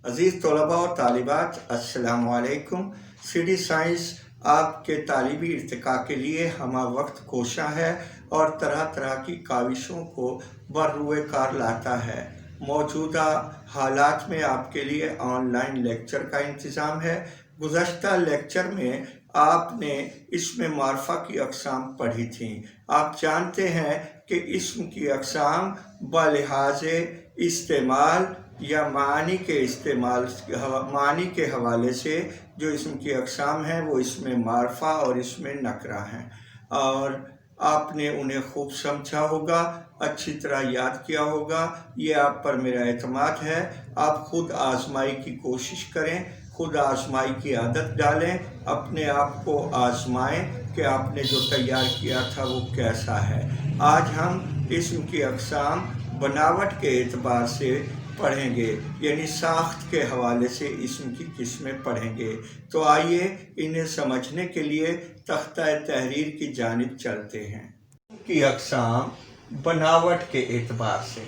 अज़ीज़ तलबा और तालिबात, अस्सलामु अलैकुम। सीडी साइंस आपके तालिबी इर्तिका के लिए हमा वक्त कोशा है और तरह तरह की काविशों को बर्रुए कार लाता है। मौजूदा हालात में आपके लिए ऑनलाइन लेक्चर का इंतज़ाम है। गुज़श्ता लेक्चर में आपने इसमें मारफा की अक़साम पढ़ी थी। आप जानते हैं कि इसम की अक़साम बलिहाज़ इस्तेमाल या मानी के हवाले से जो इसम की अक़साम हैं वो इसमें मारफा और इसमें नकरा हैं, और आपने उन्हें खूब समझा होगा, अच्छी तरह याद किया होगा। ये आप पर मेरा एतमाद है। आप खुद आजमाई की कोशिश करें, खुद आजमाई की आदत डालें, अपने आप को आजमाएं कि आपने जो तैयार किया था वो कैसा है। आज हम इसम की अक़साम बनावट के एतबार से पढ़ेंगे, यानी साख्त के हवाले से इसम की किस्में पढ़ेंगे। तो आइए इन्हें समझने के लिए तख्ता तहरीर की जानिब चलते हैं। की अक़साम बनावट के एतबार से,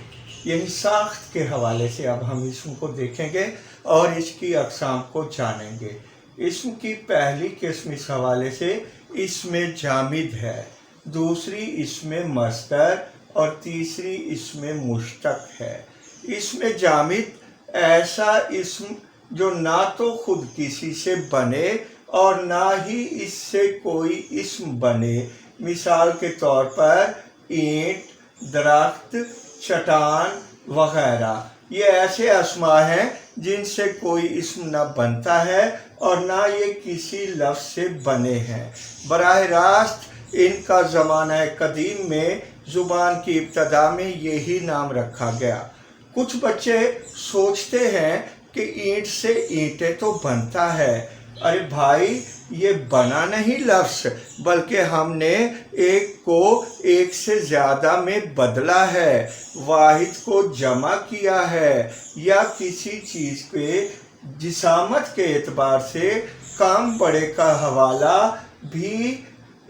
यानी साख्त के हवाले से अब हम इसम को देखेंगे और इसकी अक़साम को जानेंगे। इसम की पहली किस्म इस हवाले से इसमें जामिद है, दूसरी इसमें मस्दर और तीसरी इसमें मुश्तक है। इसमें जामिद ऐसा इसम जो ना तो खुद किसी से बने और ना ही इससे कोई इसम बने। मिसाल के तौर पर ईंट, दरख्त, चट्टान वगैरह, ये ऐसे अस्मा हैं जिनसे कोई इसम न बनता है और ना ये किसी लफ्ज़ से बने हैं। बराह रास्त इनका ज़माना कदीम में ज़ुबान की इब्तदा में यही नाम रखा गया। कुछ बच्चे सोचते हैं कि ईंट से ईंटें तो बनता है। अरे भाई, ये बना नहीं लफ्ज़, बल्कि हमने एक को एक से ज़्यादा में बदला है, वाहिद को जमा किया है, या किसी चीज़ के जिसामत के एतबार से काम बड़े का हवाला भी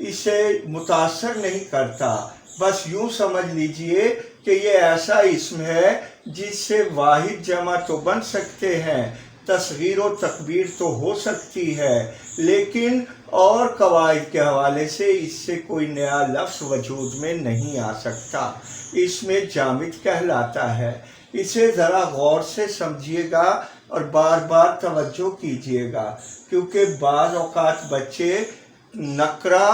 इसे मुतासर नहीं करता। बस यूँ समझ लीजिए कि ये ऐसा इसम है जिससे वाहिद जमा तो बन सकते हैं, तस्गीर व तकबीर तो हो सकती है, लेकिन और कवायद के हवाले से इससे कोई नया लफ्ज़ वजूद में नहीं आ सकता। इसमें जामिद कहलाता है। इसे ज़रा गौर से समझिएगा और बार बार तवज्जो कीजिएगा, क्योंकि बाज़ औक़ात बच्चे नकरा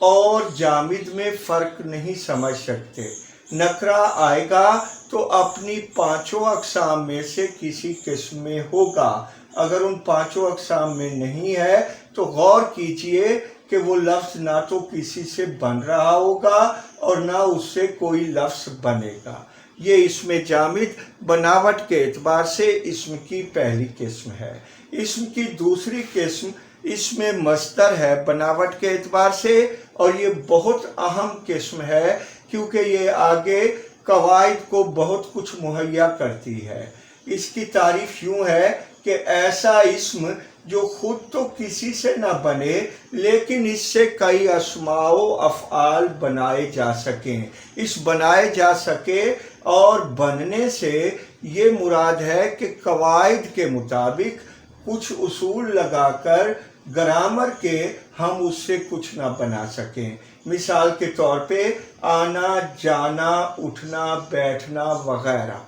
और जामिद में फ़र्क नहीं समझ सकते। नकरा आएगा तो अपनी पांचों अक़साम में से किसी किस्म में होगा। अगर उन पांचों अक़साम में नहीं है तो गौर कीजिए कि वो लफ्ज़ ना तो किसी से बन रहा होगा और ना उससे कोई लफ्ज़ बनेगा। ये इसमें जामिद बनावट के एतबार से इसम की पहली किस्म है। इसम की दूसरी किस्म इसमें मस्दर है बनावट के एतबार से, और ये बहुत अहम किस्म है क्योंकि ये आगे कवायद को बहुत कुछ मुहैया करती है। इसकी तारीफ यूँ है कि ऐसा इसम जो खुद तो किसी से ना बने, लेकिन इससे कई अस्माओ अफ़आल बनाए जा सकें। इस बनाए जा सके और बनने से ये मुराद है कि कवायद के मुताबिक कुछ उसूल लगाकर ग्रामर के हम उससे कुछ ना बना सकें। मिसाल के तौर पे आना, जाना, उठना, बैठना वगैरह।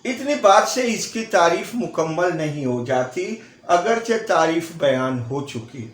इतनी बात से इसकी तारीफ मुकम्मल नहीं हो जाती, अगरचे तारीफ बयान हो चुकी।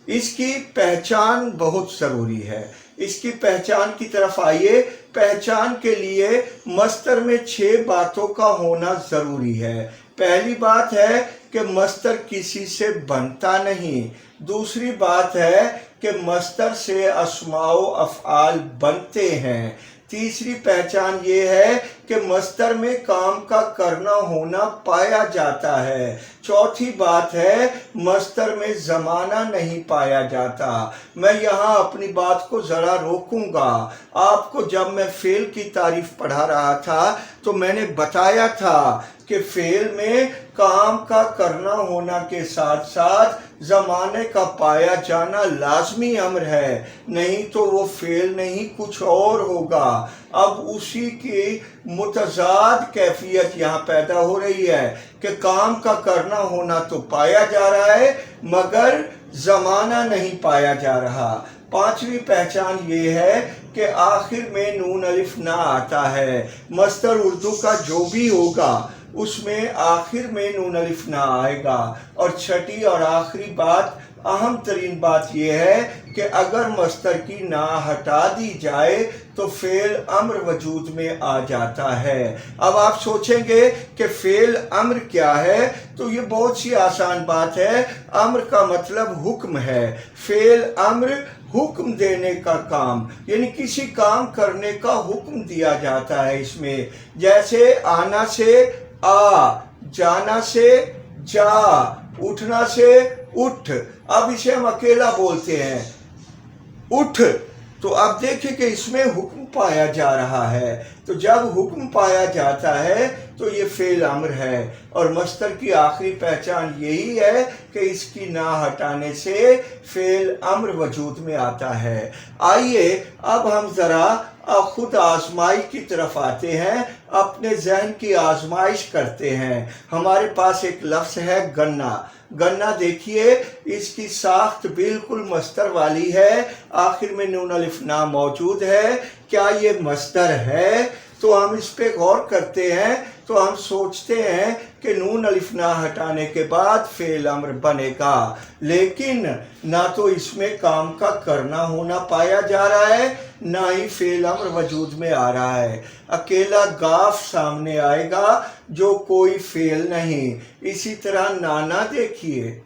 इसकी पहचान बहुत ज़रूरी है। इसकी पहचान की तरफ आइए। पहचान के लिए मस्तर में 6 बातों का होना ज़रूरी है। पहली बात है कि मस्तर किसी से बनता नहीं। दूसरी बात है कि मस्तर से अस्माओ अफ़आल बनते हैं। तीसरी पहचान ये है कि मस्तर में काम का करना होना पाया जाता है। चौथी बात है मस्तर में ज़माना नहीं पाया जाता। मैं यहाँ अपनी बात को ज़रा रोकूंगा। आपको जब मैं फ़ेल की तारीफ पढ़ा रहा था तो मैंने बताया था कि फ़ेल में काम का करना होना के साथ साथ ज़माने का पाया जाना लाजमी अम्र है, नहीं तो वो फ़ेल नहीं कुछ और होगा। अब उसी की متضاد کیفیت یہاں پیدا ہو رہی ہے کہ کام کا کرنا ہونا تو پایا جا رہا ہے مگر زمانہ نہیں پایا جا رہا۔ پانچویں پہچان یہ ہے کہ آخر میں نون الف نہ آتا ہے۔ مصدر اردو کا جو بھی ہوگا اس میں آخر میں نون الف نہ آئے گا۔ اور چھٹی اور آخری بات، اہم ترین بات یہ ہے کہ اگر مصدر کی نا ہٹا دی جائے تو فعل امر وجود میں آ جاتا ہے۔ اب آپ سوچیں گے کہ فعل امر کیا ہے، تو یہ بہت سی آسان بات ہے۔ امر کا مطلب حکم ہے۔ فعل امر حکم دینے کا کام، یعنی کسی کام کرنے کا حکم دیا جاتا ہے اس میں۔ جیسے آنا سے آ، جانا سے جا، اٹھنا سے اٹھ۔ اب اسے ہم اکیلا بولتے ہیں اٹھ، تو اب دیکھیں کہ اس میں حکم پایا جا رہا ہے۔ تو جب حکم پایا جاتا ہے تو یہ فعل امر ہے۔ اور مصدر کی آخری پہچان یہی ہے کہ اس کی نا ہٹانے سے فعل امر وجود میں آتا ہے۔ آئیے اب ہم ذرا خود آزمائی کی طرف آتے ہیں، اپنے ذہن کی آزمائش کرتے ہیں۔ ہمارے پاس ایک لفظ ہے گنا۔ گنا دیکھیے، اس کی ساخت بالکل مصدر والی ہے، آخر میں نون الف نا موجود ہے۔ کیا یہ مصدر ہے؟ تو ہم اس پہ غور کرتے ہیں تو ہم سوچتے ہیں کہ نون الف نا ہٹانے کے بعد فعل امر بنے گا، لیکن نہ تو اس میں کام کا کرنا ہونا پایا جا رہا ہے، نہ ہی فعل امر وجود میں آ رہا ہے۔ اکیلا گاف سامنے آئے گا جو کوئی فعل نہیں۔ اسی طرح نانا دیکھیے،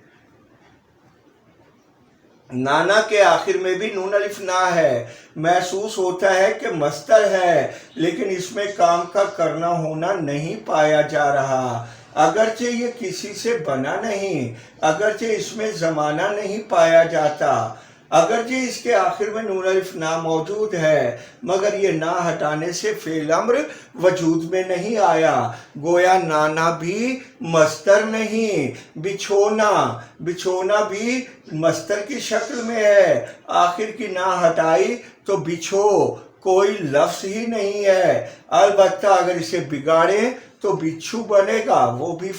نانا کے آخر میں بھی نون الف نا ہے۔ محسوس ہوتا ہے کہ مصدر ہے، لیکن اس میں کام کا کرنا ہونا نہیں پایا جا رہا، اگرچہ یہ کسی سے بنا نہیں، اگرچہ اس میں زمانہ نہیں پایا جاتا، اگرچہ اس کے آخر میں نون الف نا موجود ہے، مگر یہ نا ہٹانے سے فعل امر وجود میں نہیں آیا۔ گویا نانا بھی مصدر نہیں۔ بچھونا، بچھونا بھی مصدر کی شکل میں ہے، آخر کی نا ہٹائی تو بچھو کوئی لفظ ہی نہیں ہے۔ البتہ اگر اسے بگاڑیں تو بچھو بنے گا، وہ بھی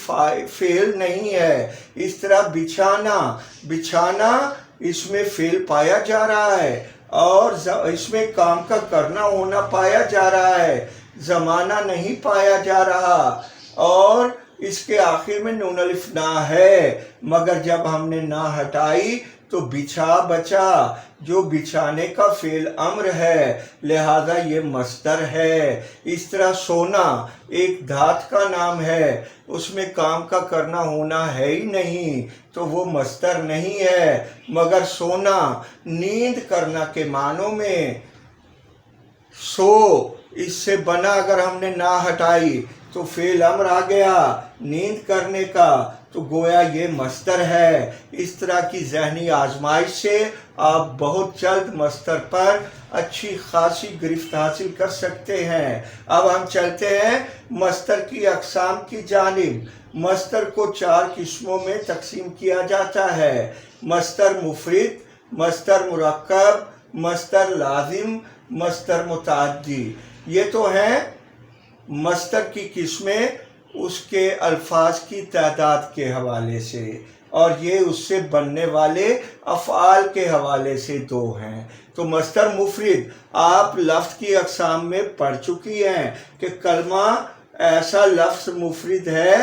فعل نہیں ہے۔ اس طرح بچھانا، بچھانا اس میں فعل پایا جا رہا ہے اور اس میں کام کا کرنا ہونا پایا جا رہا ہے، زمانہ نہیں پایا جا رہا، اور اس کے آخر میں نون الف نا ہے، مگر جب ہم نے نا ہٹائی تو بچھا بچا، جو بچھانے کا فعل امر ہے، لہذا یہ مصدر ہے۔ اس طرح سونا ایک دھات کا نام ہے، اس میں کام کا کرنا ہونا ہے ہی نہیں، تو وہ مصدر نہیں ہے، مگر سونا نیند کرنا کے معنوں میں سو، اس سے بنا اگر ہم نے نا ہٹائی تو فعل امر آ گیا نیند کرنے کا، تو گویا یہ مصدر ہے۔ اس طرح کی ذہنی آزمائش سے آپ بہت جلد مصدر پر اچھی خاصی گرفت حاصل کر سکتے ہیں۔ اب ہم چلتے ہیں مصدر کی اقسام کی جانب۔ مصدر کو 4 قسموں میں تقسیم کیا جاتا ہے: مصدر مفرد، مصدر مرکب، مصدر لازم، مصدر متعدی۔ یہ تو ہیں مصدر کی قسمیں اس کے الفاظ کی تعداد کے حوالے سے، اور یہ اس سے بننے والے افعال کے حوالے سے 2 ہیں۔ تو مصدر مفرد آپ لفظ کی اقسام میں پڑھ چکی ہیں کہ کلمہ ایسا لفظ مفرد ہے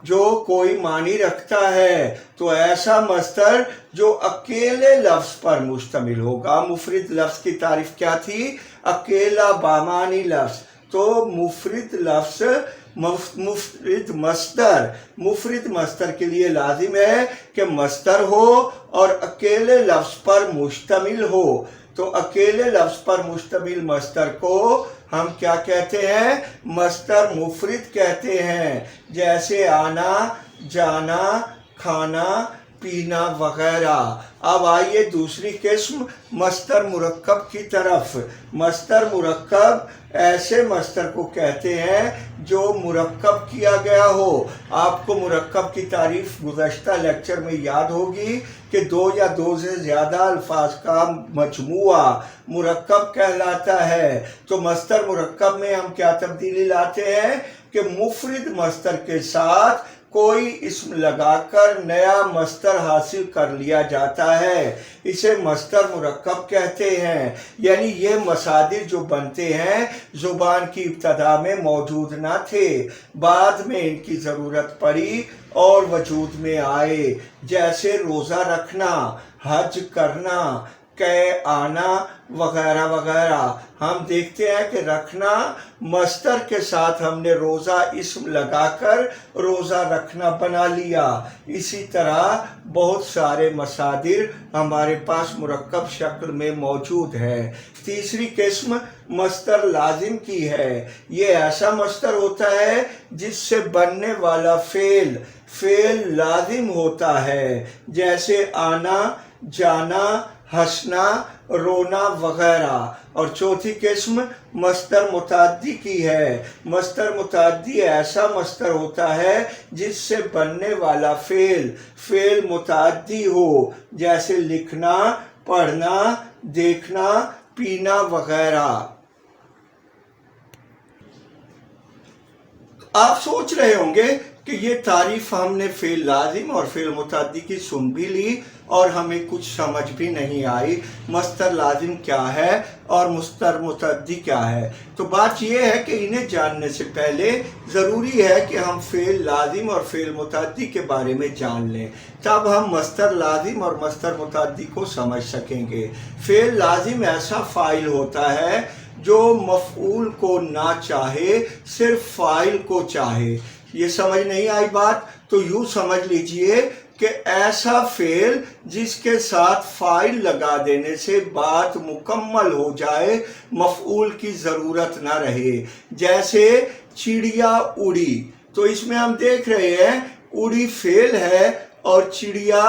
جو کوئی معنی رکھتا ہے، تو ایسا مصدر جو اکیلے لفظ پر مشتمل ہوگا۔ مفرد لفظ کی تعریف کیا تھی؟ اکیلا بامعنی لفظ۔ تو مفرد لفظ، مفرد مصدر کے لیے لازم ہے کہ مصدر ہو اور اکیلے لفظ پر مشتمل ہو۔ تو اکیلے لفظ پر مشتمل مصدر کو ہم کیا کہتے ہیں؟ مصدر مفرد کہتے ہیں۔ جیسے آنا، جانا، کھانا، पीना वगैरह। अब आइए दूसरी किस्म मस्तर मुरक्कब की तरफ। मस्तर मुरक्कब ऐसे मस्तर को कहते हैं जो मुरक्कब किया गया हो। आपको मुरक्कब की तारीफ गुज़श्ता लेक्चर में याद होगी कि दो या दो से ज़्यादा अल्फाज का मजमुआ मुरक्कब कहलाता है। तो मस्तर मुरक्कब में हम क्या तब्दीली लाते हैं कि मुफरिद मस्तर के साथ कोई इस्म लगाकर नया मस्तर हासिल कर लिया जाता है। इसे मस्तर मुरक्कब कहते हैं। यानी ये मसादिर जो बनते हैं ज़ुबान की इब्तदा में मौजूद ना थे, बाद में इनकी ज़रूरत पड़ी और वजूद में आए। जैसे रोज़ा रखना, हज करना, कै आना वगैरह वगैरह। हम देखते हैं कि रखना मस्तर के साथ हमने रोज़ा इस्म लगाकर रोज़ा रखना बना लिया। इसी तरह बहुत सारे मसादिर हमारे पास मुरक्कब शक्ल में मौजूद है। तीसरी किस्म मस्तर लाजिम की है। ये ऐसा मस्तर होता है जिससे बनने वाला फेल लाजिम होता है, जैसे आना, जाना, हंसना, रोना वगैरह। और चौथी किस्म मस्तर मुताद्दी की है। मस्तर मुताद्दी ऐसा मस्तर होता है जिससे बनने वाला फेल मुताद्दी हो, जैसे लिखना, पढ़ना, देखना, पीना वगैरह। आप सोच रहे होंगे कि ये तारीफ हमने फेल लाजिम और फेल मुताद्दी की सुन भी ली और हमें कुछ समझ भी नहीं आई। मस्तर लाजिम क्या है और मस्तर मुताद्दी क्या है? तो बात यह है कि इन्हें जानने से पहले ज़रूरी है कि हम फेल लाजिम और फेल मुताद्दी के बारे में जान लें, तब हम मस्तर लाजिम और मस्तर मुताद्दी को समझ सकेंगे। फेल लाजिम ऐसा फ़ाइल होता है जो मफ़ऊल को ना चाहे, सिर्फ फ़ाइल को चाहे। ये समझ नहीं आई बात? तो यूँ समझ लीजिए कि ऐसा फेल जिसके साथ फ़ाइल लगा देने से बात मुकम्मल हो जाए, मफ़ऊल की ज़रूरत ना रहे। जैसे चिड़िया उड़ी, तो इसमें हम देख रहे हैं उड़ी फेल है और चिड़िया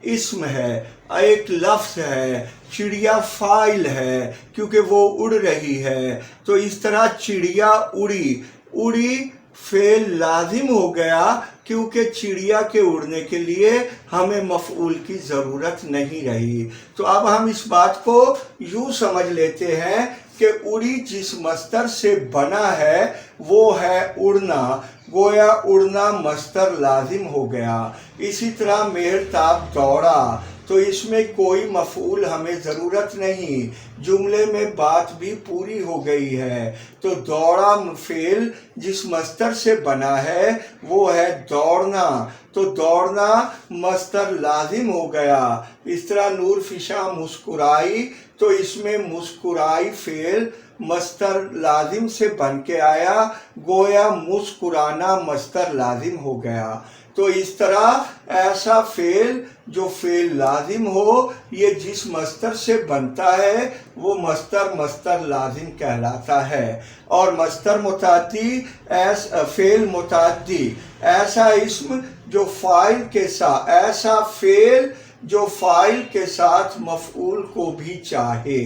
इस्म है, एक लफ्ज़ है। चिड़िया फ़ाइल है क्योंकि वो उड़ रही है। तो इस तरह चिड़िया उड़ी फेल लाजिम हो गया क्योंकि चिड़िया के उड़ने के लिए हमें मफ़ऊल की ज़रूरत नहीं रही। तो अब हम इस बात को यूँ समझ लेते हैं कि उड़ी जिस मस्तर से बना है वो है उड़ना, गोया उड़ना मस्तर लाजिम हो गया। इसी तरह मेहरताब दौड़ा, तो इसमें कोई मफ़ऊल हमें ज़रूरत नहीं, जुमले में बात भी पूरी हो गई है। तो दौड़ा फेल जिस मस्तर से बना है वो है दौड़ना, तो दौड़ना मस्तर लाजिम हो गया। इस तरह नूर फिशा मुस्कुराई, तो इसमें मुस्कुराई फेल मस्तर लाजिम से बन के आया, गोया मुस्कुराना मस्तर लाजिम हो गया। तो इस तरह ऐसा फेल जो फेल लाजिम हो, ये जिस मस्तर से बनता है वो मस्तर लाजिम कहलाता है। और मस्तर मुताद्दी फेल मुताद्दी ऐसा इस्म जो फ़ाइल के साथ, ऐसा फेल जो फ़ाइल के साथ मफ़ऊल को भी चाहे।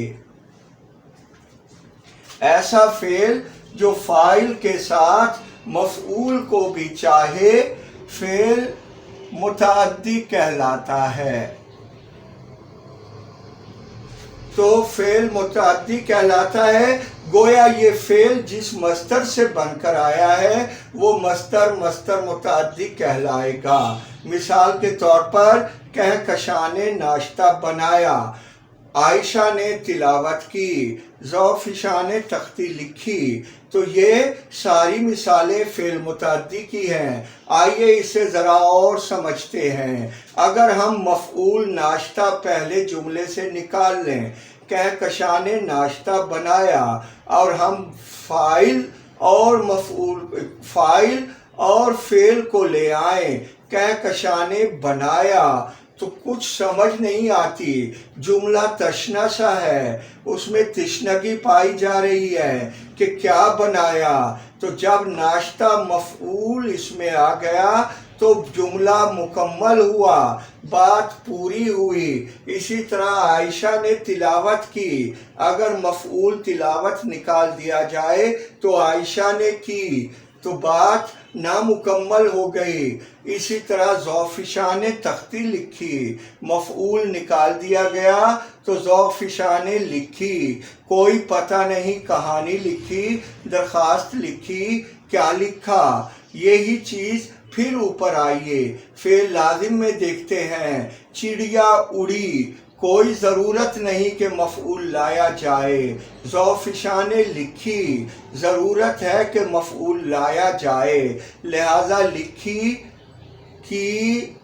ऐसा फेल जो फ़ाइल के साथ मफ़ऊल को भी चाहे फेल मुताद्दी कहलाता है। तो फेल मुताद्दी कहलाता है, गोया ये फेल जिस मस्तर से बनकर आया है वो मस्तर मुताद्दी कहलाएगा। मिसाल के तौर पर कहकशां ने नाश्ता बनाया, आयशा ने तिलावत की, ज़ौफ़िशा ने तख्ती लिखी। तो ये सारी मिसालें फेल मुताद्दी की हैं। आइए इसे ज़रा और समझते हैं। अगर हम मफ़ऊल नाश्ता पहले जुमले से निकाल लें, कहकशां ने नाश्ता बनाया, और हम फ़ाइल और फेल को ले आए, कहकशां ने बनाया, तो कुछ समझ नहीं आती। जुमला तशना सा है, उसमें तिश्नगी पाई जा रही है कि क्या बनाया। तो जब नाश्ता मफ़ऊल इसमें आ गया तो जुमला मुकम्मल हुआ, बात पूरी हुई। इसी तरह आयशा ने तिलावत की, अगर मफऊल तिलावत निकाल दिया जाए तो आयशा ने की तो बात नामुकम्मल हो गई। इसी तरह ज़ौफ़िशा ने तख्ती लिखी, मफऊल निकाल दिया गया तो ज़ौफ़िशा ने लिखी। कोई पता नहीं, कहानी लिखी, दरख्वास्त लिखी, क्या लिखा। यही चीज़ फिर ऊपर आइए फ़ेल लाज़िम में देखते हैं, चिड़िया उड़ी, कोई ज़रूरत नहीं कि मफ़ऊल लाया जाए। ज़ौफ़िशा ने लिखी, ज़रूरत है कि मफ़ऊल लाया जाए, लिहाजा लिखी, की,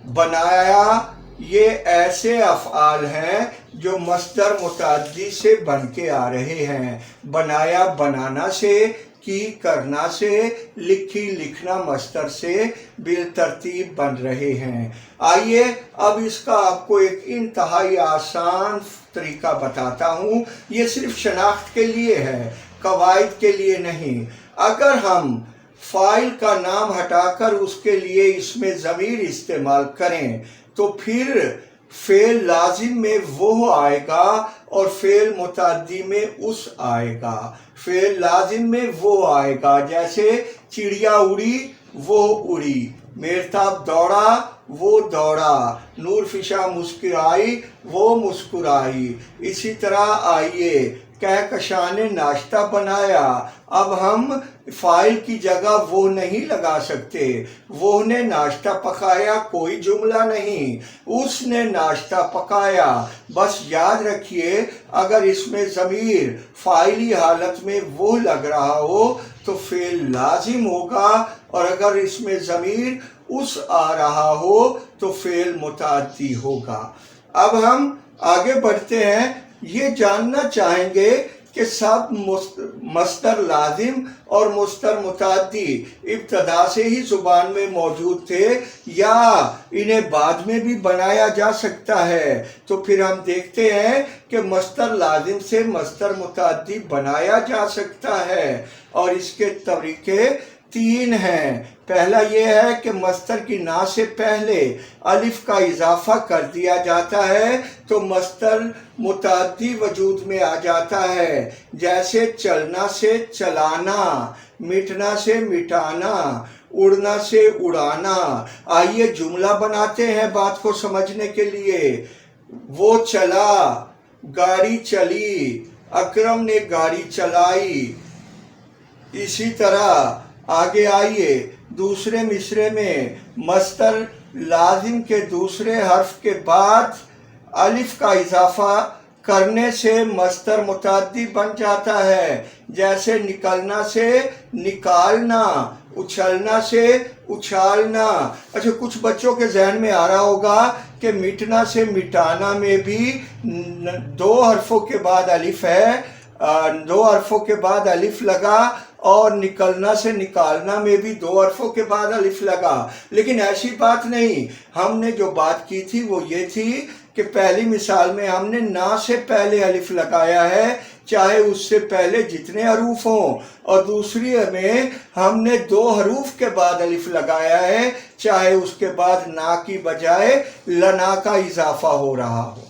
बनाया। ये ऐसे अफ़आल हैं जो मस्दर मुतअद्दी से बन के आ रहे हैं। बनाया बनाना से, की करना से, लिखी लिखना मस्दर से बिलतरतीब बन रहे हैं। आइए अब इसका आपको एक इंतहाई आसान तरीका बताता हूँ। ये सिर्फ शनाख्त के लिए है, कवायद के लिए नहीं। अगर हम फ़ाइल का नाम हटाकर उसके लिए इसमें ज़मीर इस्तेमाल करें तो फिर फ़ेल लाज़िम में वो आएगा और फ़ेल मुतअद्दी में उस आएगा। फ़ेल लाज़िम में वो आएगा, जैसे चिड़िया उड़ी, वो उड़ी, मेहताब दौड़ा, वो दौड़ा, नूरफिशा मुस्कुराई, वो मुस्कुराई। इसी तरह आइए, कहकशा ने नाश्ता बनाया। अब हम फ़ाइल की जगह वो नहीं लगा सकते। वो ने नाश्ता पकाया, कोई जुमला नहीं, उसने नाश्ता पकाया। बस याद रखिए, अगर इसमें ज़मीर फ़ाइली हालत में वो लग रहा हो तो फ़ेल लाज़िम होगा, और अगर इसमें ज़मीर उस आ रहा हो तो फ़ेल मुतअद्दी होगा। अब हम आगे बढ़ते हैं। ये जानना चाहेंगे कि सब मस्दर लाजिम और मस्दर मुतअद्दी इब्तदा से ही ज़ुबान में मौजूद थे या इन्हें बाद में भी बनाया जा सकता है। तो फिर हम देखते हैं कि मस्दर लाजिम से मस्दर मुतअद्दी बनाया जा सकता है, और इसके तरीके तीन हैं। पहला ये है कि मस्दर की ना से पहले अलिफ का इजाफा कर दिया जाता है तो मस्दर मुतअद्दी वजूद में आ जाता है, जैसे चलना से चलाना, मिटना से मिटाना, उड़ना से उड़ाना। आइए जुमला बनाते हैं बात को समझने के लिए। वो चला, गाड़ी चली, अकरम ने गाड़ी चलाई। इसी तरह आगे आइए, दूसरे मिसरे में मस्दर लाजिम के दूसरे हर्फ के बाद अलिफ का इजाफा करने से मस्दर मुतअद्दी बन जाता है, जैसे निकलना से निकालना, उछलना से उछालना। अच्छा, कुछ बच्चों के जहन में आ रहा होगा कि मिटना से मिटाना में भी दो हरफों के बाद अलिफ है, दो हरफों के बाद अलिफ लगा, और निकलना से निकालना में भी दो हरफों के बाद अलिफ लगा। लेकिन ऐसी बात नहीं। हमने जो बात की थी वो ये थी कि पहली मिसाल में हमने ना से पहले अलिफ लगाया है, चाहे उससे पहले जितने हरूफ हों, और दूसरी में हमने दो हरूफ के बाद अलिफ लगाया है, चाहे उसके बाद ना की बजाय लना का इजाफा हो रहा हो।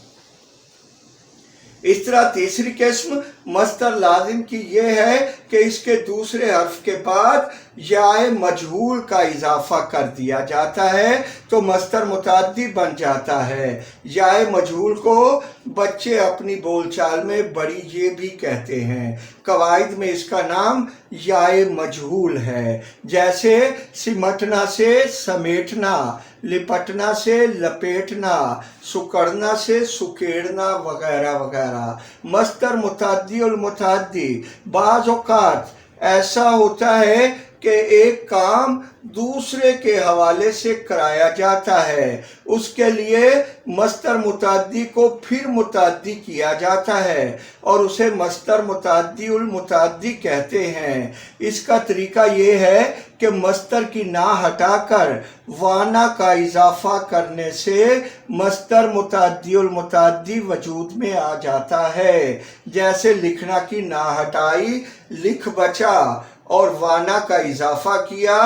इस तरह तीसरी किस्म मस्दर लाजिम की यह है कि इसके दूसरे हर्फ के बाद याए मजहूल का इजाफा कर दिया जाता है तो मस्दर मुतअद्दी बन जाता है। याए मजहूल को बच्चे अपनी बोलचाल में बड़ी ये भी कहते हैं। कवायद में इसका नाम याए मजहूल है, जैसे सिमटना से समेटना, लिपटना से लपेटना, सुकड़ना से सुकेड़ना वगैरह वगैरह। मस्दर मुतअद्दी और मुतअद्दी बाज़ औक़ात ऐसा होता है कि एक काम दूसरे के हवाले से कराया जाता है, उसके लिए मस्दर मुतअद्दी को फिर मुतअद्दी किया जाता है और उसे मस्दर मुतअद्दी उल मुतअद्दी कहते हैं। इसका तरीका ये है कि मस्दर की ना हटाकर वाना का इजाफा करने से मस्दर मुतअद्दी उल मुतअद्दी वजूद में आ जाता है, जैसे लिखना की ना हटाई, लिख बचा, और वाना का इजाफा किया,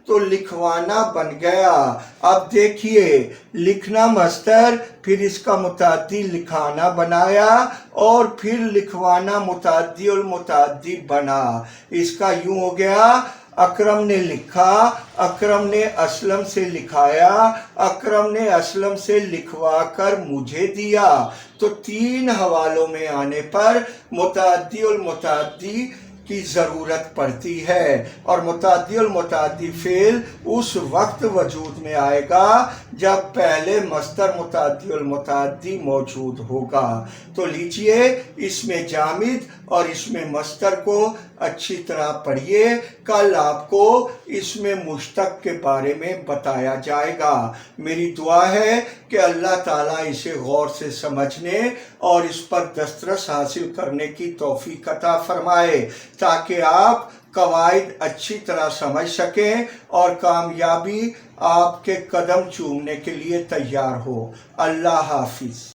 تو لکھوانا بن گیا۔ اب دیکھیے، لکھنا مصدر، پھر اس کا متعدی لکھانا بنایا، اور پھر لکھوانا متعدی المتعدی بنا۔ اس کا یوں ہو گیا، اکرم نے لکھا، اکرم نے اسلم سے لکھایا، اکرم نے اسلم سے لکھوا کر مجھے دیا۔ تو 3 حوالوں میں آنے پر متعدی المتعدی کی ضرورت پڑتی ہے، اور متعدی المتعدی فعل اس وقت وجود میں آئے گا جب پہلے مصدر متعدی المتعدی موجود ہوگا۔ تو لیجئے، اس میں جامد اور اس میں مصدر کو اچھی طرح پڑھیے، کل آپ کو اس میں مشتق کے بارے میں بتایا جائے گا۔ میری دعا ہے کہ اللہ تعالیٰ اسے غور سے سمجھنے اور اس پر دسترس حاصل کرنے کی توفیق عطا فرمائے، تاکہ آپ قواعد اچھی طرح سمجھ سکیں اور کامیابی آپ کے قدم چومنے کے لیے تیار ہو۔ اللہ حافظ۔